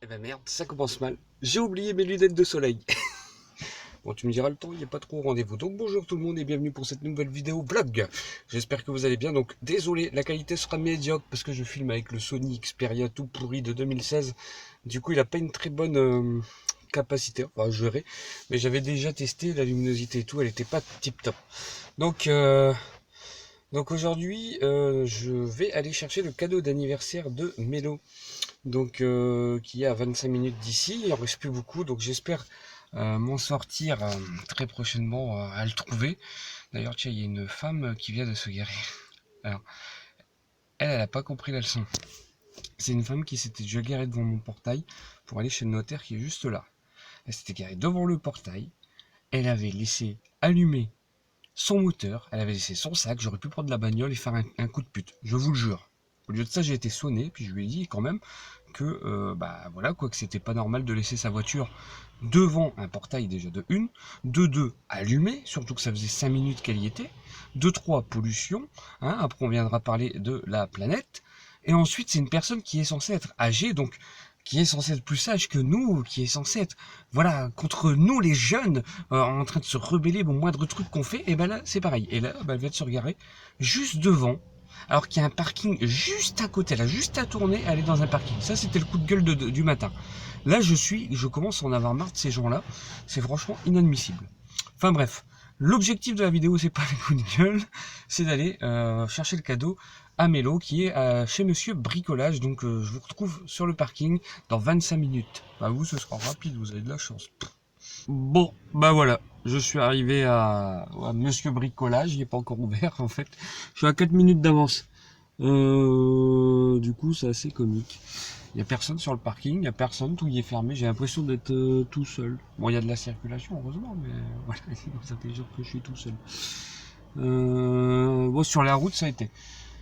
ben merde, ça commence mal. J'ai oublié mes lunettes de soleil. Bon, tu me diras le temps, il n'y a pas trop au rendez-vous. Donc bonjour tout le monde et bienvenue pour cette nouvelle vidéo vlog. J'espère que vous allez bien. Donc désolé, la qualité sera médiocre parce que je filme avec le Sony Xperia tout pourri de 2016. Du coup, il n'a pas une très bonne capacité. Enfin, je verrai. Mais j'avais déjà testé la luminosité et tout, elle n'était pas tip top. Donc aujourd'hui, je vais aller chercher le cadeau d'anniversaire de Mélo. Donc qui est à 25 minutes d'ici, il en reste plus beaucoup, donc j'espère m'en sortir très prochainement à le trouver. D'ailleurs tiens, il y a une femme qui vient de se garer. Alors, elle n'a pas compris la leçon. C'est une femme qui s'était déjà garée devant mon portail pour aller chez le notaire qui est juste là. Elle s'était garée devant le portail, elle avait laissé allumer son moteur, elle avait laissé son sac, j'aurais pu prendre la bagnole et faire un coup de pute, je vous le jure. Au lieu de ça, j'ai été sonné, puis je lui ai dit quand même que bah voilà quoi, que c'était pas normal de laisser sa voiture devant un portail déjà de une, de deux allumé, surtout que ça faisait 5 minutes qu'elle y était, de trois pollution, hein, après on viendra parler de la planète, et ensuite c'est une personne qui est censée être âgée, donc qui est censée être plus sage que nous, qui est censée être, voilà, contre nous les jeunes, en train de se rebeller au moindre truc qu'on fait, et ben là c'est pareil, et là bah, elle vient de se regarer juste devant, alors qu'il y a un parking juste à côté, là, juste à tourner, aller dans un parking. Ça, c'était le coup de gueule du matin. Là, je commence à en avoir marre de ces gens-là. C'est franchement inadmissible. Enfin bref, l'objectif de la vidéo, c'est pas les coups de gueule, c'est d'aller chercher le cadeau à Mélo, qui est chez Monsieur Bricolage. Donc, je vous retrouve sur le parking dans 25 minutes. Bah, vous, ce sera rapide, vous avez de la chance. Bon, bah voilà, je suis arrivé à Monsieur Bricolage, il n'est pas encore ouvert en fait. Je suis à 4 minutes d'avance. Du coup, c'est assez comique. Il n'y a personne sur le parking, il n'y a personne, tout y est fermé. J'ai l'impression d'être tout seul. Bon, il y a de la circulation, heureusement, mais voilà, ça fait sûr que je suis tout seul. Bon, sur la route, ça a été.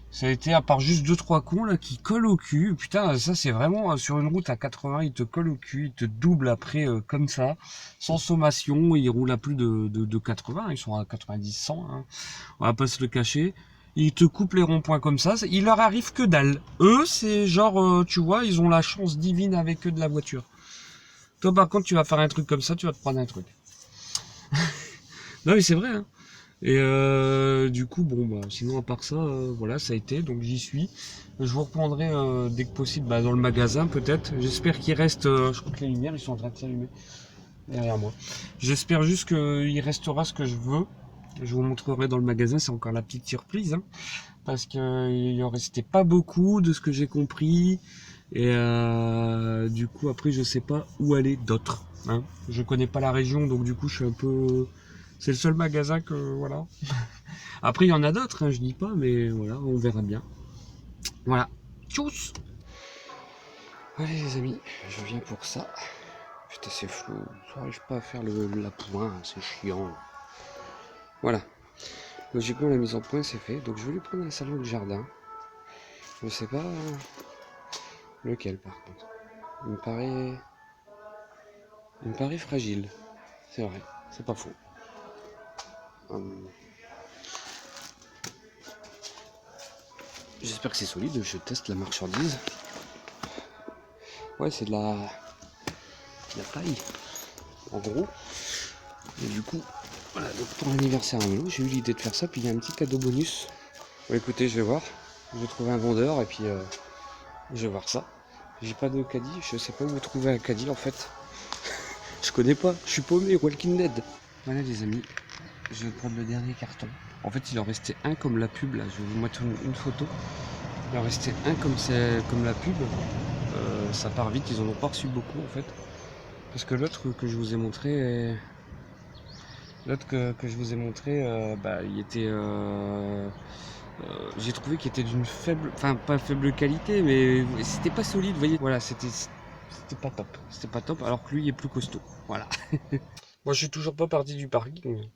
Ça a été, à part juste 2-3 cons là qui collent au cul. Putain, ça c'est vraiment sur une route à 80, ils te collent au cul, ils te doublent après comme ça, sans sommation. Ils roulent à plus de 80, ils sont à 90, 100. Hein. On va pas se le cacher. Ils te coupent les ronds-points comme ça. Il leur arrive que dalle. Eux, c'est genre, tu vois, ils ont la chance divine avec eux de la voiture. Toi, par contre, tu vas faire un truc comme ça, tu vas te prendre un truc. Non, mais c'est vrai, hein. Et du coup, bon, bah, sinon à part ça, voilà, ça a été, donc j'y suis. Je vous reprendrai dès que possible dans le magasin peut-être. J'espère qu'il reste, je crois que les lumières ils sont en train de s'allumer derrière moi. J'espère juste qu'il restera ce que je veux. Je vous montrerai dans le magasin, c'est encore la petite surprise, hein, parce qu'il en restait pas beaucoup de ce que j'ai compris. Et du coup après je sais pas où aller d'autre. Hein. Je connais pas la région, donc du coup je suis un peu... C'est le seul magasin que, voilà. Après, il y en a d'autres, hein, je dis pas, mais voilà, on verra bien. Voilà. Tchuss. Allez, les amis, je viens pour ça. Putain, c'est flou. J'arrive pas à faire la point, c'est chiant. Voilà. Logiquement, la mise en point, c'est fait. Donc, je vais lui prendre un salon de jardin. Je sais pas lequel, par contre. Il me paraît fragile. C'est vrai, c'est pas faux. J'espère que c'est solide, je teste la marchandise. Ouais, c'est de la paille, en gros. Et du coup, voilà, donc pour l'anniversaire à Mélo, j'ai eu l'idée de faire ça, puis il y a un petit cadeau bonus. Bon, écoutez, je vais voir. Je vais trouver un vendeur, et puis je vais voir ça. J'ai pas de caddie, je sais pas où trouver un caddie, en fait. Je connais pas, je suis paumé, Walking Dead. Voilà les amis, je vais prendre le dernier carton. En fait, il en restait un comme la pub, là, je vais vous mettre une photo. Il en restait un comme la pub. Ça part vite, ils en ont pas reçu beaucoup en fait. Parce que l'autre que je vous ai montré, il était, j'ai trouvé qu'il était d'une faible, enfin pas faible qualité, mais c'était pas solide, vous voyez. Voilà, c'était pas top, c'était pas top. Alors que lui il est plus costaud. Voilà. Moi je suis toujours pas parti du parking.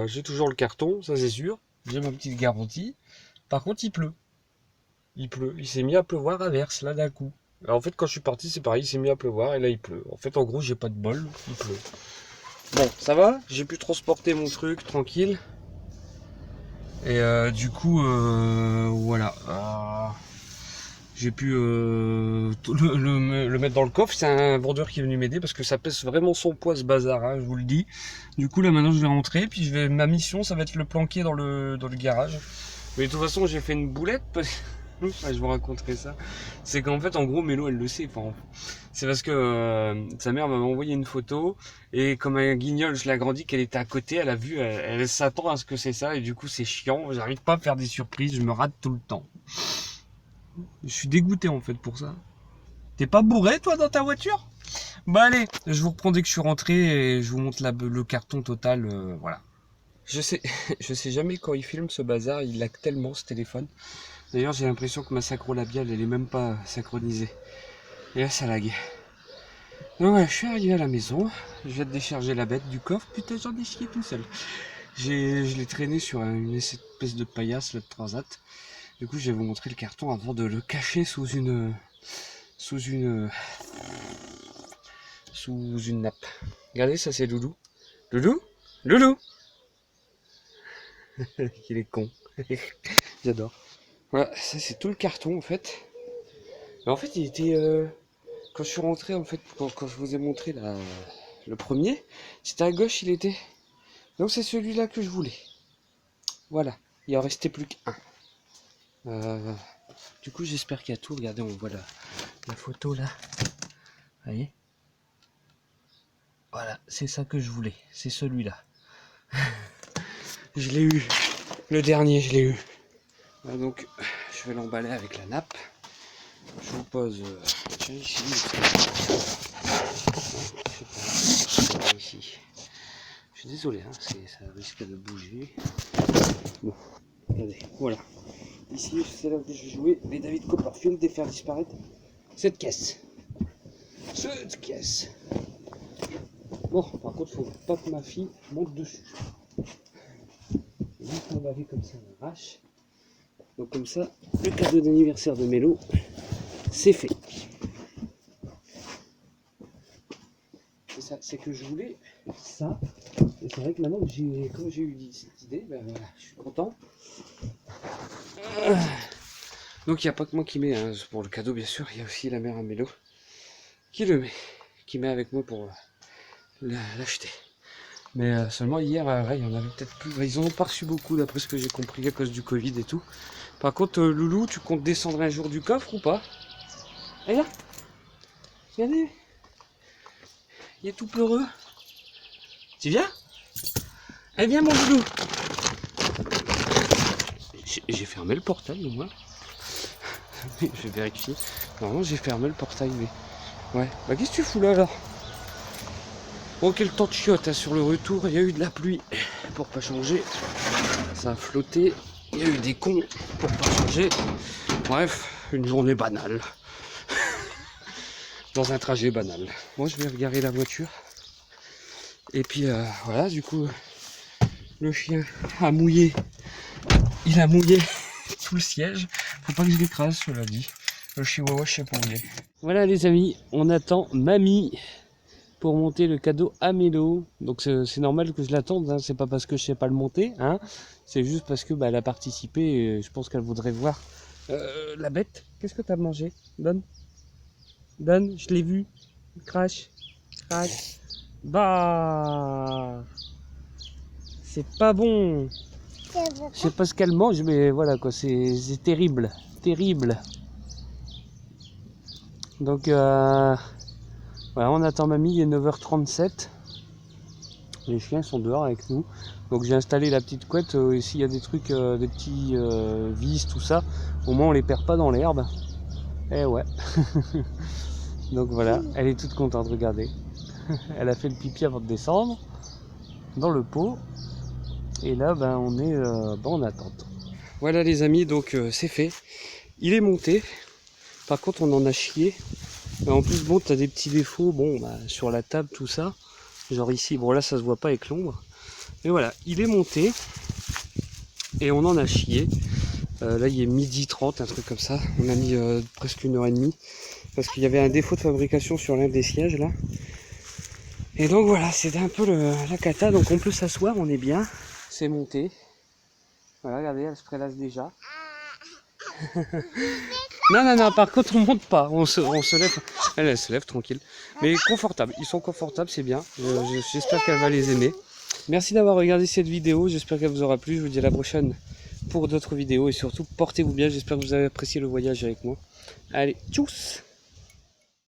J'ai toujours le carton, ça c'est sûr. J'ai ma petite garantie. Par contre il pleut. Il s'est mis à pleuvoir à verse là d'un coup. Alors, en fait, quand je suis parti, c'est pareil, il s'est mis à pleuvoir et là il pleut. En fait, en gros, j'ai pas de bol, il pleut. Bon, ça va, j'ai pu transporter mon truc tranquille. Et du coup, voilà. j'ai pu le mettre dans le coffre. C'est un vendeur qui est venu m'aider parce que ça pèse vraiment son poids ce bazar, hein, je vous le dis. Du coup là maintenant je vais rentrer, puis ma mission ça va être le planquer dans le garage. Mais de toute façon j'ai fait une boulette parce que je vous raconterai ça. C'est qu'en fait, en gros, Mélo, elle le sait. Enfin, c'est parce que sa mère m'a envoyé une photo et comme un guignol, je l'ai agrandi, qu'elle était à côté, elle a vu, elle s'attend à ce que c'est ça et du coup, c'est chiant. J'arrive pas à faire des surprises, je me rate tout le temps. Je suis dégoûté en fait pour ça. T'es pas bourré toi dans ta voiture? Bah allez, je vous reprends dès que je suis rentré et je vous montre le carton total. Voilà. Je sais, je sais jamais quand il filme ce bazar, il lag tellement ce téléphone. D'ailleurs, j'ai l'impression que ma sacro-labiale, elle est même pas synchronisée. Et là, ça lag. Donc voilà, je suis arrivé à la maison. Je viens de décharger la bête du coffre. Putain, j'en ai chié tout seul. Je l'ai traîné sur une espèce de paillasse, là, de transat. Du coup, je vais vous montrer le carton avant de le cacher sous une nappe. Regardez, ça c'est Loulou. Loulou? Loulou? Il est con. J'adore. Voilà, ça c'est tout le carton en fait. Mais en fait, il était... quand je suis rentré, en fait, quand je vous ai montré le premier, c'était à gauche, il était. Donc c'est celui-là que je voulais. Voilà, il en restait plus qu'un. Du coup, j'espère qu'il y a tout. Regardez, on voit la photo là. Vous voyez? Voilà, c'est ça que je voulais. C'est celui-là. Je l'ai eu. Le dernier, je l'ai eu. Voilà, donc, je vais l'emballer avec la nappe. Je vous pose tiens, ici. Ici. Je suis désolé, hein, ça risque de bouger. Bon, regardez, voilà. Ici, c'est là où je vais jouer les David Copperfield et faire disparaître cette caisse. Cette caisse. Bon, par contre, faut pas que ma fille monte dessus. Et donc, on va aller comme ça, on arrache. Donc comme ça, le cadeau d'anniversaire de Mélo, c'est fait. C'est que je voulais ça. Et c'est vrai que maintenant, quand j'ai eu cette idée, ben voilà, je suis content. Donc il n'y a pas que moi qui mets, hein, pour le cadeau bien sûr, il y a aussi la mère à Mélo qui le met, qui met avec moi pour l'acheter. Mais seulement hier, ouais, il y en avait peut-être plus. Ils en ont pas reçu beaucoup d'après ce que j'ai compris à cause du Covid et tout. Par contre, Loulou, tu comptes descendre un jour du coffre ou pas? Et là, regardez, il est tout peureux. Tu viens? Eh viens mon Loulou. J'ai fermé le portail au moins. Je vais vérifier. Normalement j'ai fermé le portail mais... Ouais. Bah qu'est-ce que tu fous là alors? Bon quel temps de chiotte hein, sur le retour, il y a eu de la pluie pour pas changer. Ça a flotté. Il y a eu des cons pour pas changer. Bref, une journée banale. Dans un trajet banal. Moi je vais regarder la voiture. Et puis voilà, du coup le chien a mouillé. Il a mouillé tout le siège. Faut pas que je l'écrase, cela dit. Le chihuahua, je sais pas où il est. Voilà les amis, on attend mamie pour monter le cadeau à Mélo. Donc c'est normal que je l'attende, hein. C'est pas parce que je sais pas le monter, hein. C'est juste parce que elle a participé et je pense qu'elle voudrait voir la bête. Qu'est-ce que t'as mangé? Donne. Donne, je l'ai vu. Crash. Crash. Bah. C'est pas bon. Je sais pas ce qu'elle mange, mais voilà quoi, c'est terrible. Terrible. Donc voilà, on attend mamie, il est 9h37. Les chiens sont dehors avec nous. Donc j'ai installé la petite couette. S'il y a des trucs, des petits vis, tout ça, au moins on les perd pas dans l'herbe. Eh ouais. Donc voilà, elle est toute contente, regardez. Elle a fait le pipi avant de descendre dans le pot. Et là, on est en attente. Voilà les amis, donc c'est fait. Il est monté. Par contre, on en a chié. En plus, bon, t'as des petits défauts, bon, sur la table, tout ça. Genre ici, bon là, ça se voit pas avec l'ombre. Mais voilà, il est monté. Et on en a chié. Là, il est 12h30, un truc comme ça. On a mis presque 1h30. Parce qu'il y avait un défaut de fabrication sur l'un des sièges, là. Et donc voilà, c'était un peu la cata. Donc on peut s'asseoir, on est bien. C'est monté. Voilà, regardez, elle se prélasse déjà. Non, non, non, par contre, on monte pas. On se lève. Elle se lève tranquille. Mais confortable. Ils sont confortables, c'est bien. J'espère qu'elle va les aimer. Merci d'avoir regardé cette vidéo. J'espère qu'elle vous aura plu. Je vous dis à la prochaine pour d'autres vidéos. Et surtout, portez-vous bien. J'espère que vous avez apprécié le voyage avec moi. Allez, tchuss!